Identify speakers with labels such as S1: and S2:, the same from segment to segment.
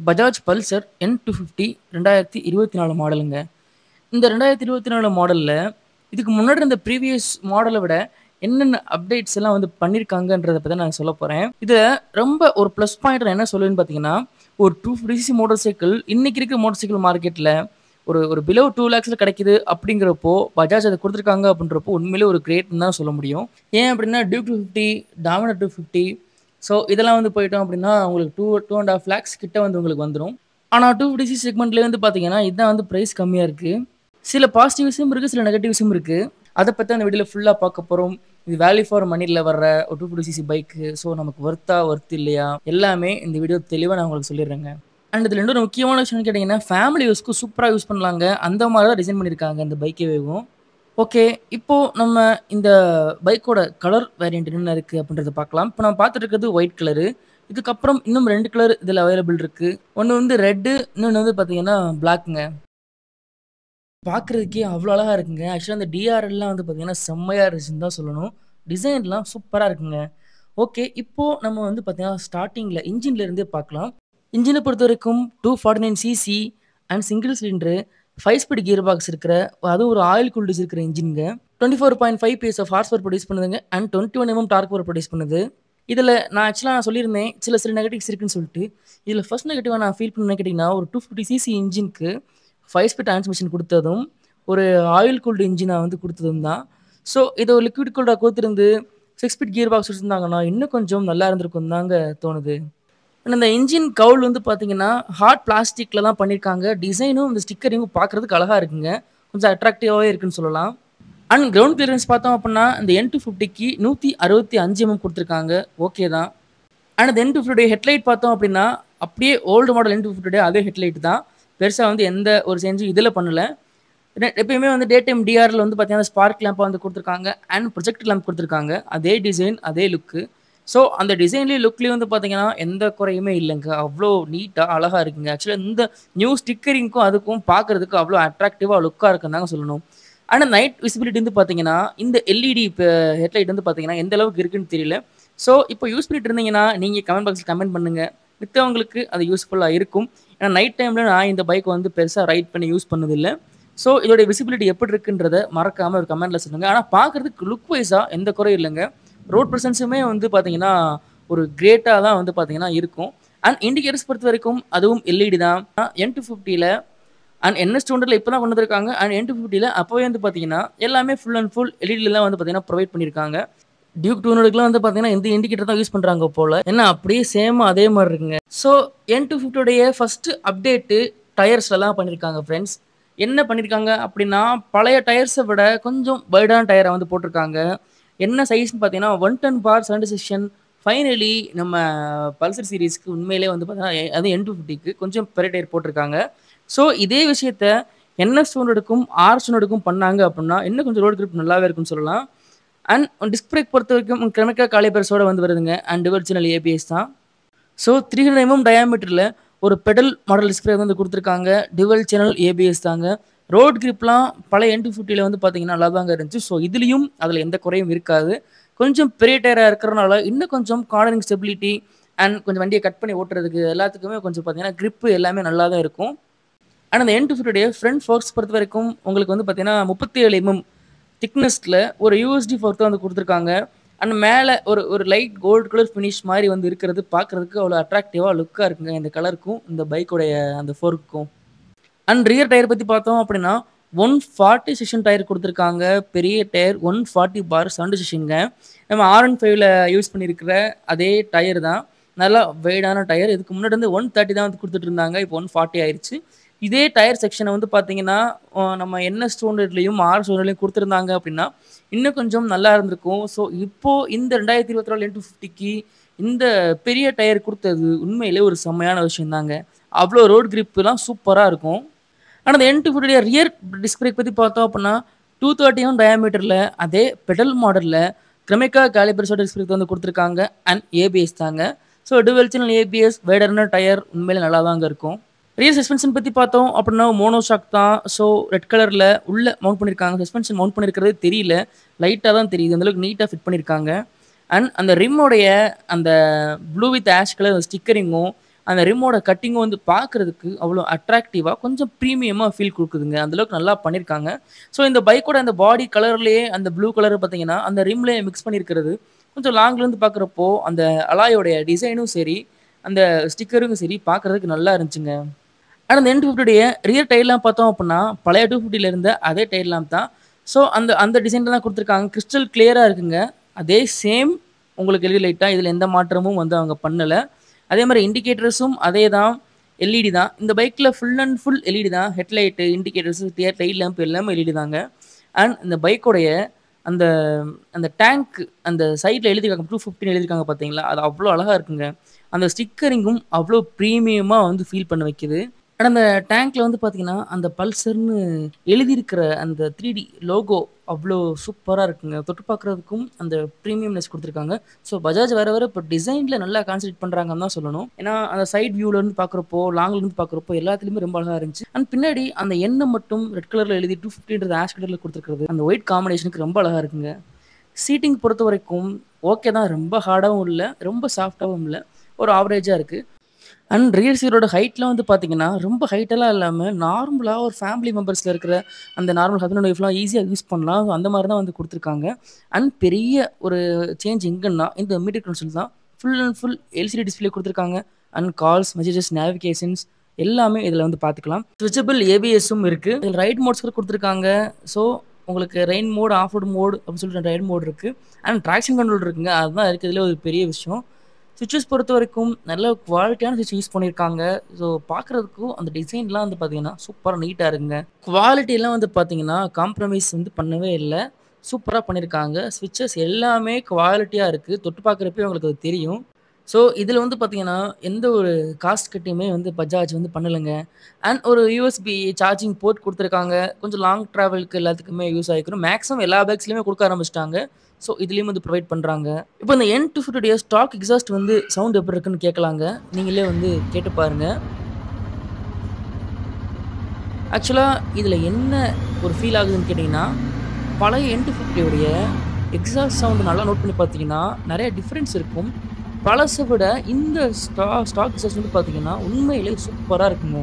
S1: Bajaj Pulsar N250 2024 மாடலுங்க. இந்த 2024 மாடல்ல இதுக்கு முன்னாடி இருந்த ப்ரீவியஸ் மாடல விட என்னென்ன அப்டேட்ஸ் எல்லாம் வந்து பண்ணியிருக்காங்கன்றத பத்தி நான் சொல்லப் போறேன். இதுல ரொம்ப ஒரு ப்ளஸ் பாயிண்ட் நான் என்ன சொல்லுவேன்னு பார்த்தீங்கன்னா, ஒரு 250 சிசி மோட்டார் சைக்கிள் இன்னைக்கு இருக்கிற மோட்டார் சைக்கிள் மார்க்கெட்ல ஒரு ஒரு பிலோ 2 லேக்ஸ்ல கிடைக்குது அப்படிங்கிறப்போ, பஜாஜ் அத குடுத்துருக்காங்க அப்படின்றப்போ உண்மையிலேயே ஒரு கிரேட்ன்னு தான் சொல்ல முடியும். ஏன் அப்படின்னா டியூக் 250, டாமினர் 250 ஸோ இதெல்லாம் வந்து போயிட்டோம் அப்படின்னா உங்களுக்கு 2.5 லேக்ஸ் கிட்ட வந்து உங்களுக்கு வந்துரும். ஆனா 250 சிசி செக்மெண்ட்ல வந்து பார்த்தீங்கன்னா, இதான் வந்து பிரைஸ் கம்மியா இருக்கு. சில பாசிட்டிவ்ஸும் இருக்கு, சில நெகட்டிவ்ஸும் இருக்கு. அத பத்தி அந்த வீடியோல ஃபுல்லா பார்க்க போறோம். இது வேல்யூ ஃபார் மனில வர்ற ஒரு 250 சிசி பைக்கு. ஸோ நமக்கு ஒர்த் இல்லையா? எல்லாமே இந்த வீடியோ தெளிவா நான் உங்களுக்கு சொல்லிடுறேங்க. அண்ட் இதுல இன்னொரு முக்கியமான விஷயம் கேட்டீங்கன்னா, ஃபேமிலி யூஸ்க்கு சூப்பரா யூஸ் பண்ணலாங்க. அந்த மாரி தான் டிசைன் பண்ணியிருக்காங்க இந்த பைக்கேவும். ஓகே. இப்போ நம்ம இந்த பைக்கோட கலர் வேரியன்ட் என்னென்ன இருக்கு அப்படின்றத பார்க்கலாம். இப்போ நம்ம பார்த்துட்டு இருக்கிறது ஒயிட் கலரு. இதுக்கப்புறம் இன்னும் 2 கலர் இதுல அவைலபிள் இருக்கு. ஒண்ணு வந்து ரெட்டு, இன்னொன்னு வந்து பார்த்தீங்கன்னா பிளாக்ங்க. பார்க்குறதுக்கே அவ்வளோ அழகா இருக்குங்க. ஆக்சுவலா அந்த டிஆர்எல்லாம் வந்து பார்த்தீங்கன்னா, செம்மையா இருந்துச்சுன்னு தான் சொல்லணும். டிசைன்லாம் சூப்பரா இருக்குங்க. ஓகே. இப்போ நம்ம வந்து பார்த்தீங்கன்னா, ஸ்டார்ட்டிங்ல இன்ஜின்ல இருந்தே பார்க்கலாம். இன்ஜின பொறுத்தவரைக்கும் 249 cc and single cylinder 5 speed gear box இருக்கிற அதுவும் ஒரு ஆயில் கூல்டு இருக்கிற இன்ஜின்ங்க. 24.5 PS of horse power produce பண்ணுதுங்க. அண்ட் 21 டார்க் பவர் ப்ரொடியூஸ் பண்ணுது. இதுல நான் சொல்லியிருந்தேன், சில நெகட்டிவ்ஸ் இருக்குன்னு சொல்லிட்டு. இதுல ஃபர்ஸ்ட் நெகட்டிவா நான் ஃபீல் பண்ணது கேட்டீங்கன்னா, ஒரு 250 சிசி இன்ஜின்க்கு 5 ஸ்பீட் டிரான்ஸ்மிஷன் குடுத்ததும், ஒரு ஆயில் கூல்டு இன்ஜினா வந்து குடுத்ததும் தான். ஸோ இத ஒரு லிக்விட் கூல்டா குடுத்திருந்து 6 ஸ்பீட் கியர் பாக்ஸ் வச்சிருந்தாங்கன்னா, இன்னும் கொஞ்சம் நல்லா இருந்திருக்கும்னு தாங்க தோணுது. ஆனா இந்த இன்ஜின் கவுல் வந்து பார்த்தீங்கன்னா, ஹார்ட் பிளாஸ்டிக்ல தான் பண்ணியிருக்காங்க. டிசைனும் இந்த ஸ்டிக்கரிங்கும் பார்க்கறதுக்கு அழகா இருக்குங்க. கொஞ்சம் அட்ராக்டிவாவே இருக்குன்னு சொல்லலாம். அண்ட் கிரவுண்ட் கிளியரன்ஸ் பார்த்தோம் அப்படின்னா, இந்த N250க்கு 165 குடுத்துருக்காங்க. ஓகே தான். ஆனா இந்த N250 ஹெட்லைட் பார்த்தோம் அப்படின்னா, அப்படியே ஓல்டு மாடல் N250 அதே ஹெட்லைட் தான். பெருசா வந்து எந்த ஒரு சேஞ்சும் இதுல பண்ணல. எப்பயுமே வந்து டே டைம் டிஆர்ல வந்து பார்த்தீங்கன்னா, ஸ்பார்க் லேம்ப் வந்து குடுத்துருக்காங்க. அண்ட் ப்ரொஜெக்டர் லேம்ப் குடுத்துருக்காங்க. அதே டிசைன், அதே லுக்கு. ஸோ அந்த டிசைன்லயும், லுக்லயும் வந்து பார்த்தீங்கன்னா, எந்த குறையுமே இல்லங்க. அவ்ளோ நீட்டா, அழகா இருக்குங்க. ஆக்சுவலா இந்த நியூ ஸ்டிக்கரிங்க்கும் அதுக்கும் பார்க்கறதுக்கு அவ்ளோ அட்ராக்டிவா, லுக்கா இருக்குன்னு தாங்க சொல்லணும். ஆனா நைட் விசிபிலிட்டி வந்து பார்த்தீங்கன்னா, இந்த எல்இடி ஹெட்லைட் வந்து பார்த்தீங்கன்னா, எந்த அளவுக்கு இருக்குன்னு தெரியல. ஸோ இப்போ யூஸ் பண்ணிட்டு இருந்தீங்கன்னா, நீங்க கமெண்ட் பாக்ஸ்ல கமெண்ட் பண்ணுங்க. மித்தவங்களுக்கு அது யூஸ்ஃபுல்லா இருக்கும். ஏன்னா நைட் டைம்ல நான் இந்த பைக் வந்து பெருசா ரைட் பண்ணி யூஸ் பண்ணதில்ல. ஸோ இதோட விசிபிலிட்டி எப்படி இருக்குன்றத மறக்காம ஒரு கமெண்ட்ல சொல்லுங்க. ஆனா பார்க்கறதுக்கு லுக் வைஸா எந்த குறையும் இல்லங்க. ரோட் பிரசன்ஸுமே வந்து பார்த்தீங்கன்னா, ஒரு கிரேட்டா தான் வந்து பார்த்தீங்கன்னா இருக்கும். அண்ட் இண்டிகேட்டர்ஸ் பொறுத்தவரைக்கும் அதுவும் எல்இடி தான். N250ல அண்ட் NS200ல இப்ப தான் கொண்டு வந்திருக்காங்க. அண்ட் N250ல அப்பவே வந்து பார்த்தீங்கன்னா, எல்லாமே ஃபுல் அண்ட் ஃபுல் எல்இடில தான் வந்து பார்த்தீங்கன்னா ப்ரொவைட் பண்ணியிருக்காங்க. டியூக் 200க்குலாம் வந்து பார்த்தீங்கன்னா, இந்த இண்டிகேட்டர் தான் யூஸ் பண்றாங்க போல. ஏன்னா அப்படியே சேமா அதே மாரி இருக்குங்க. ஸோ N250 உடைய ஃபர்ஸ்ட் அப்டேட்டு டயர்ஸ்லலாம் பண்ணியிருக்காங்க ஃபிரெண்ட்ஸ். என்ன பண்ணியிருக்காங்க அப்படின்னா, பழைய டயர்ஸ விட கொஞ்சம் வைடான டயர வந்து போட்டிருக்காங்க. என்ன சைஸ்ன்னு பார்த்தீங்கன்னா, 110 பார் 70 செக்ஷன் ஃபைனலி நம்ம பல்சர் சீரிஸ்க்கு உண்மையிலேயே வந்து பார்த்தீங்கன்னா, அதுவும் N250க்கு கொஞ்சம் பெரிய டயர் போட்டிருக்காங்க. ஸோ இதே விஷயத்த NS200க்கும், RS200க்கும் பண்ணாங்க அப்படின்னா, இன்னும் கொஞ்சம் ரோட் கிரிப் நல்லாவே இருக்குன்னு சொல்லலாம். அண்ட் டிஸ்க் பிரேக் பொறுத்தவரைக்கும் கிரெமிக்கா காலிபர்ஸோட வந்து வருதுங்க. அண்ட் டுவல் சேனல் ஏபிஎஸ் தான். ஸோ 300 டயாமீட்டர்ல ஒரு பெடல் மாடல் டிஸ்க் பிரேக் வந்து குடுத்துருக்காங்க. டுவல் சேனல் ஏபிஎஸ் தாங்க. ரோட் கிரிப்லாம் பழைய N250ல வந்து பார்த்தீங்கன்னா, நல்லா தாங்க இருந்துச்சு. ஸோ இதுலயும் அதுல எந்த குறையும் இருக்காது. கொஞ்சம் பெரிய டயரா இருக்கிறனால, இன்னும் கொஞ்சம் கார்னரிங் ஸ்டெபிலிட்டி அண்ட் கொஞ்சம் வண்டிய கட் பண்ணி ஓட்டுறதுக்கு எல்லாத்துக்குமே கொஞ்சம் பார்த்தீங்கன்னா, கிரிப் எல்லாமே நல்லா தான் இருக்கும். ஆனா அந்த N250 ஃப்ரண்ட் ஃபோர்க்ஸ் பொறுத்தவரைக்கும் உங்களுக்கு வந்து பார்த்தீங்கன்னா, 37 திக்னஸ்ல ஒரு யூஎஸ்டி ஃபோர்க் தான் வந்து குடுத்துருக்காங்க. அண்ட் மேல ஒரு ஒரு லைட் கோல்ட் கலர் ஃபினிஷ் மாரி வந்து இருக்கிறது பார்க்கறதுக்கு அவ்வளோ அட்ராக்டிவா, லுக்கா இருக்குங்க. இந்த கலருக்கும், இந்த பைக்கோடைய அந்த ஃபோர்க்குக்கும். அண்ட் ரியர் டயர் பத்தி பார்த்தோம் அப்படின்னா, 140 செக்ஷன் டயர் குடுத்துருக்காங்க. பெரிய டயர் 140 பார் 70 செக்ஷன்ங்க. நம்ம R15ல யூஸ் பண்ணியிருக்கிற அதே டயர் தான். நல்லா வைடான டயர். இதுக்கு முன்னாடி வந்து 130 தான் வந்து குடுத்துட்டு இருந்தாங்க. இப்போ 140 ஆயிருச்சு. இதே டயர் செக்ஷன வந்து பார்த்தீங்கன்னா, நம்ம NS200லயும், RS200லயும் குடுத்துருந்தாங்க அப்படின்னா, இன்னும் கொஞ்சம் நல்லா இருந்திருக்கும். ஸோ இப்போ இந்த 2024 N250க்கு இந்த பெரிய டயர் குடுத்தது உண்மையிலேயே ஒரு செம்மையான விஷயம் தாங்க. அவ்ளோ ரோட் கிரிப்லாம் சூப்பரா இருக்கும். ஆனா இந்த N250 ரியர் டிஸ்க் பிரேக் பத்தி பார்த்தோம் அப்படின்னா, 230 டயாமீட்டர்ல அதே பெடல் மாடல்ல கிரெமிக்கா காலிபர்ஸோட டிஸ்க் பிரேக் வந்து குடுத்துருக்காங்க. அண்ட் ஏபிஎஸ் தாங்க. ஸோ டுவல் சேனல் ஏபிஎஸ், வைடரான டயர் உண்மையிலே நல்லா தாங்க இருக்கும். ரியர் சஸ்பென்ஷன் பத்தி பார்த்தோம் அப்படின்னா, மோனோ ஷாக் தான். ஸோ ரெட் கலர்ல உள்ள மவுண்ட் பண்ணியிருக்காங்க. சஸ்பென்ஷன் மவுண்ட் பண்ணியிருக்கிறதே தெரியல. லைட்டா தான் தெரியுது. அந்த அளவுக்கு நீட்டா ஃபிட் பண்ணியிருக்காங்க. அண்ட் அந்த ரிம்மோடைய அந்த ப்ளூ வித் ஆஷ் கலர் ஸ்டிக்கரிங்கும், அந்த ரிம்மோட கட்டிங்கும் வந்து பார்க்குறதுக்கு அவ்வளோ அட்ராக்டிவா கொஞ்சம் ப்ரீமியமா ஃபீல் குடுக்குதுங்க. அந்த அளவுக்கு நல்லா பண்ணியிருக்காங்க. ஸோ இந்த பைக்கோட அந்த பாடி கலர்லயே அந்த ப்ளூ கலர் பார்த்தீங்கன்னா, அந்த ரிம்லயே மிக்ஸ் பண்ணியிருக்கிறது, கொஞ்சம் லாங்லேருந்து பார்க்குறப்போ அந்த அலாயோடைய டிசைனும் சரி, அந்த ஸ்டிக்கரும் சரி பார்க்குறதுக்கு நல்லா இருந்துச்சுங்க. ஆனா இந்த N250 ரியர் டயர்லாம் பார்த்தோம் அப்புட்ன்னா, பழைய 250ல இருந்த அதே டயர் லாம்ப் தான். ஸோ அந்த அந்த டிசைன்ல தான் குடுத்துருக்காங்க. கிறிஸ்டல் கிளியரா இருக்குங்க. அதே சேம் உங்களுக்கு எல்இடி லைட் தான். இதுல எந்த மாற்றமும் வந்து அவங்க பண்ணல. அதே மாரி இண்டிகேட்டர்ஸும் அதே தான். எல்இடி தான். இந்த பைக்ல ஃபுல் அண்ட் ஃபுல் எல்இடி தான். ஹெட்லைட், இண்டிகேட்டர்ஸ், டெயில் லேம்ப் எல்லாமே எல்இடி தாங்க. அண்ட் இந்த பைக்கோடைய அந்த அந்த டேங்க் அந்த சைட்ல எழுதியிருக்காங்க 250ன்னு எழுதியிருக்காங்க பார்த்தீங்களா? அது அவ்ளோ அழகா இருக்குங்க. அந்த ஸ்டிக்கரிங்கும் அவ்ளோ பிரீமியமா வந்து ஃபீல் பண்ண வைக்குது. ஆனா அந்த டேங்க்ல வந்து பார்த்தீங்கன்னா, அந்த பல்சர்ன்னு எழுதியிருக்கிற அந்த 3டி லோகோ அவ்ளோ சூப்பரா இருக்குங்க. தொட்டு பார்க்குறதுக்கும் அந்த பிரீமியம்னஸ் குடுத்துருக்காங்க. ஸோ பஜாஜ் வர வர இப்போ டிசைன்ல நல்லா கான்சன்ட்ரேட் பண்றாங்கன்னு தான் சொல்லணும். ஏன்னா அந்த சைட் வியூல இருந்து பார்க்குறப்போ, லாங்ல இருந்து பார்க்குறப்போ எல்லாத்துலயுமே ரொம்ப அழகா இருந்துச்சு. அண்ட் பின்னாடி அந்த எண்ண மட்டும் ரெட் கலர்ல எழுதி 250ன்றது ஆஷ் கலர்ல குடுத்துருக்கிறது. அந்த ஒயிட் காம்பினேஷனுக்கு ரொம்ப அழகா இருக்குங்க. சீட்டிங் பொறுத்தவரைக்கும் ஓகே தான். ரொம்ப ஹார்டாவும் இல்ல, ரொம்ப சாஃப்ட்டாவும் இல்ல. ஒரு ஆவரேஜா இருக்கு. அண்ட் ரியர் சீரோட ஹைட்லாம் வந்து பார்த்தீங்கன்னா, ரொம்ப ஹைட்டெல்லாம் இல்லாம நார்மலா ஒரு ஃபேமிலி மெம்பர்ஸ்ல இருக்கிற அந்த நார்மல் ஹஸ்பண்ட் அண்ட் ஒய்ஃப்லாம் ஈஸியா யூஸ் பண்ணலாம். அந்த மாரி தான் வந்து குடுத்துருக்காங்க. அண்ட் பெரிய ஒரு சேஞ்ச் எங்கன்னா, இந்த மீடியா கன்சோல் தான். Full and full LCD display குடுத்துருக்காங்க. அண்ட் கால்ஸ், மெசேஜஸ், நேவிகேஷன்ஸ் எல்லாமே இதில வந்து பார்த்துக்கலாம். ஸ்விட்சபிள் ஏபிஎஸ்ஸும் இருக்கு. இதில ரைட் மோட்ஸ் கூட குடுத்துருக்காங்க. ஸோ உங்களுக்கு rain mode, off road mode அப்படின்னு சொல்லிட்டு 2 ரைட் மோட் இருக்கு. அண்ட் ட்ராக்ஷன் கண்ட்ரோல் இருக்குங்க. அதுதான் இருக்கிறதுலே ஒரு பெரிய விஷயம். ஸ்விட்சஸ் பொறுத்தவரைக்கும் நல்ல குவாலிட்டியான ஸ்விட்ச் யூஸ் பண்ணியிருக்காங்க. ஸோ பார்க்குறதுக்கும் அந்த டிசைன்லாம் வந்து பார்த்தீங்கன்னா, சூப்பரா நீட்டா இருக்குங்க. குவாலிட்டிலாம் வந்து பார்த்தீங்கன்னா, காம்ப்ரமைஸ் வந்து பண்ணவே இல்ல. சூப்பரா பண்ணியிருக்காங்க. ஸ்விட்சஸ் எல்லாமே குவாலிட்டியா இருக்கு. தொட்டு பார்க்குறப்பயே உங்களுக்கு அது தெரியும். ஸோ இதில வந்து பார்த்தீங்கன்னா, எந்த ஒரு காஸ்ட் கட்டியுமே வந்து பஜாஜ் வந்து பண்ணலங்க. அண்ட் ஒரு யூஎஸ்பி சார்ஜிங் போர்ட் குடுத்துருக்காங்க. கொஞ்சம் லாங் டிராவலுக்கு எல்லாத்துக்குமே யூஸ் ஆயிக்கும். மேக்ஸிமம் எல்லா பைக்ஸ்லயுமே குடுக்க ஆரம்பிச்சுட்டாங்க. ஸோ இதுலயும் வந்து ப்ரொவைட் பண்றாங்க. இப்போ இந்த N250 ஸ்டாக் எக்ஸாஸ்ட் வந்து சவுண்ட் எப்படி இருக்குன்னு கேட்கலாங்க. நீங்களே வந்து கேட்டு பாருங்க. ஆக்சுவலா இதில என்ன ஒரு ஃபீல் ஆகுதுன்னு கேட்டீங்கன்னா, பழைய N250 எக்ஸாஸ்ட் சவுண்ட் நல்லா நோட் பண்ணி பார்த்தீங்கன்னா, நெறைய டிஃபரன்ஸ் இருக்கும். பழச விட இந்த ஸ்டாக் எக்ஸாஸ்ட் வந்து பார்த்தீங்கன்னா, உண்மையிலேயே சூப்பரா இருக்குங்க.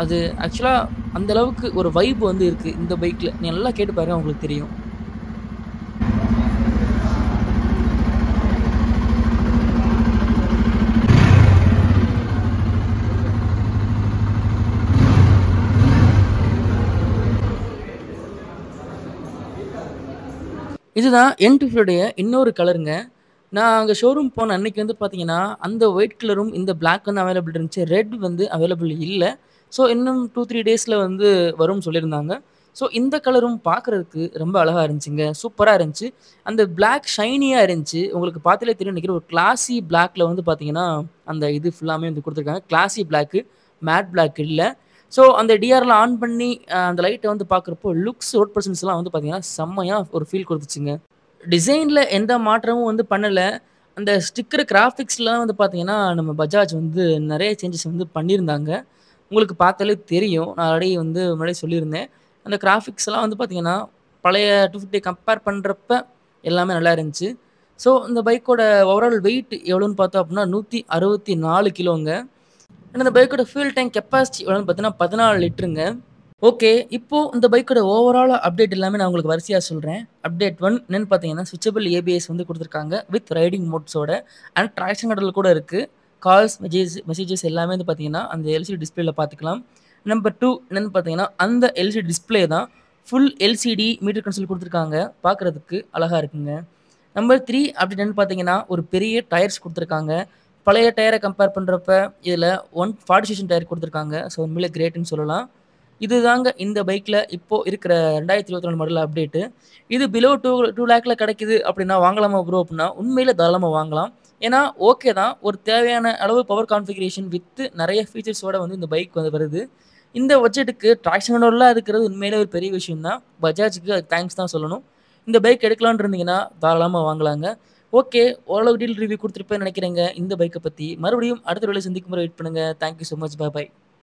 S1: அது ஆக்சுவலா அந்த அளவுக்கு ஒரு வைப் வந்து இருக்கு இந்த பைக்ல. நீங்க நல்லா கேட்டு பாருங்க உங்களுக்கு தெரியும். இதுதான் N250 இன்னொரு கலருங்க. நான் அங்க ஷோரூம் போன அன்னைக்கு வந்து பார்த்தீங்கன்னா, அந்த ஒயிட் கலரும், இந்த பிளாக் வந்து அவைலபிள் இருந்துச்சு. ரெட் வந்து அவைலபிள் இல்ல. ஸோ இன்னும் 2, 3 டேஸ்ல வந்து வரும்னு சொல்லியிருந்தாங்க. ஸோ இந்த கலரும் பார்க்குறதுக்கு ரொம்ப அழகா இருந்துச்சுங்க. சூப்பரா இருந்துச்சு. அந்த பிளாக் ஷைனியா இருந்துச்சு. உங்களுக்கு பார்த்தாலே தெரியும்னு நெனைக்கிறேன். ஒரு கிளாஸி பிளாக்ல வந்து பார்த்தீங்கன்னா, அந்த இது ஃபுல்லாமே வந்து குடுத்துருக்காங்க. கிளாஸி பிளாக்கு, மேட் பிளாக் இல்ல. ஸோ அந்த டிஆர்லாம் ஆன் பண்ணி அந்த லைட்ட வந்து பார்க்குறப்போ, லுக்ஸ் ரோட் பெர்சன்ஸ்லாம் வந்து பார்த்தீங்கன்னா, செம்மையா ஒரு ஃபீல் குடுத்துச்சுங்க. டிசைன்ல எந்த மாற்றமும் வந்து பண்ணல. அந்த ஸ்டிக்கர் கிராஃபிக்ஸ்லாம் வந்து பார்த்தீங்கன்னா, நம்ம பஜாஜ் வந்து நெறைய சேஞ்சஸ் வந்து பண்ணியிருந்தாங்க. உங்களுக்கு பார்த்தாலே தெரியும். நான் ஆல்ரெடி வந்து முன்னாடியே சொல்லியிருந்தேன். அந்த கிராஃபிக்ஸ்லாம் வந்து பார்த்தீங்கன்னா, பழைய 250 கம்பேர் பண்றப்ப எல்லாமே நல்லா இருந்துச்சு. ஸோ இந்த பைக்கோட ஓவரால் வெயிட் எவ்வளோன்னு பார்த்தோம் அப்டின்னா, 164 கிலோங்க. இந்த பைக்கோட ஃபியூல் டேங்க் கெப்பாசிட்டி எவ்வளோன்னு பார்த்தீங்கன்னா, 14 லிட்டருங்க. ஓகே. இப்போ இந்த பைக்கோட ஓவரால் அப்டேட் எல்லாமே நான் உங்களுக்கு வரிசையா சொல்றேன். அப்டேட் 1 என்னன்னு பார்த்தீங்கன்னா, ஸ்விட்சபிள் ஏபிஎஸ் வந்து குடுத்துருக்காங்க. வித் ரைடிங் மோட்ஸோட அண்ட் ட்ராக்ஷன் கண்ட்ரோல் கூட இருக்கு. கால்ஸ், மெசேஜஸ் எல்லாமே வந்து பார்த்தீங்கன்னா, அந்த எல்சிடி டிஸ்ப்ளேல பார்த்துக்கலாம். நம்பர் 2 என்னன்னு பார்த்தீங்கன்னா, அந்த எல்சிடி டிஸ்ப்ளே தான். ஃபுல் எல்சிடி மீட்டர் கன்சோல் குடுத்துருக்காங்க. பார்க்குறதுக்கு அழகா இருக்குங்க. நம்பர் 3 அப்டேட் என்னன்னு பார்த்தீங்கன்னா, ஒரு பெரிய டயர்ஸ் குடுத்துருக்காங்க. பழைய டயர கம்பேர் பண்றப்ப, இதில 140 செஷன் டயர் குடுத்துருக்காங்க. ஸோ உண்மையிலே கிரேட்ன்னு சொல்லலாம். இதுதாங்க இந்த பைக்ல இப்போ இருக்கிற 2024 மாடல் அப்டேட்டு. இது பிலோ 2 லேக்ல கிடைக்குது அப்டின்னா வாங்கலாமா ப்ரோ அப்டின்னா, உண்மையில தாராளமா வாங்கலாம். ஏன்னா, ஓகே தான். ஒரு தேவையான அளவு பவர் கான்ஃபிகரேஷன் வித் நெறைய ஃபீச்சர்ஸோட வந்து இந்த பைக் வந்து வருது. இந்த பட்ஜெட்டுக்கு ட்ராக்ஷன் கண்ட்ரோல்லாம் இருக்கிறது உண்மையிலே ஒரு பெரிய விஷயம் தான். பஜாஜ்க்கு அதுக்கு தேங்க்ஸ் தான் சொல்லணும். இந்த பைக் எடுக்கலான்னு இருந்தீங்கன்னா, தாராளமா வாங்கலாங்க. ஓகே. ஓரளவு டீல் ரிவ்யூ குடுத்துருப்பேன்னு நெனைக்கிறேங்க இந்த பைக்க பத்தி. மறுபடியும் அடுத்த வீடியோல சந்திக்கும் வரை வெயிட் பண்ணுங்க. Thank you so much. Bye.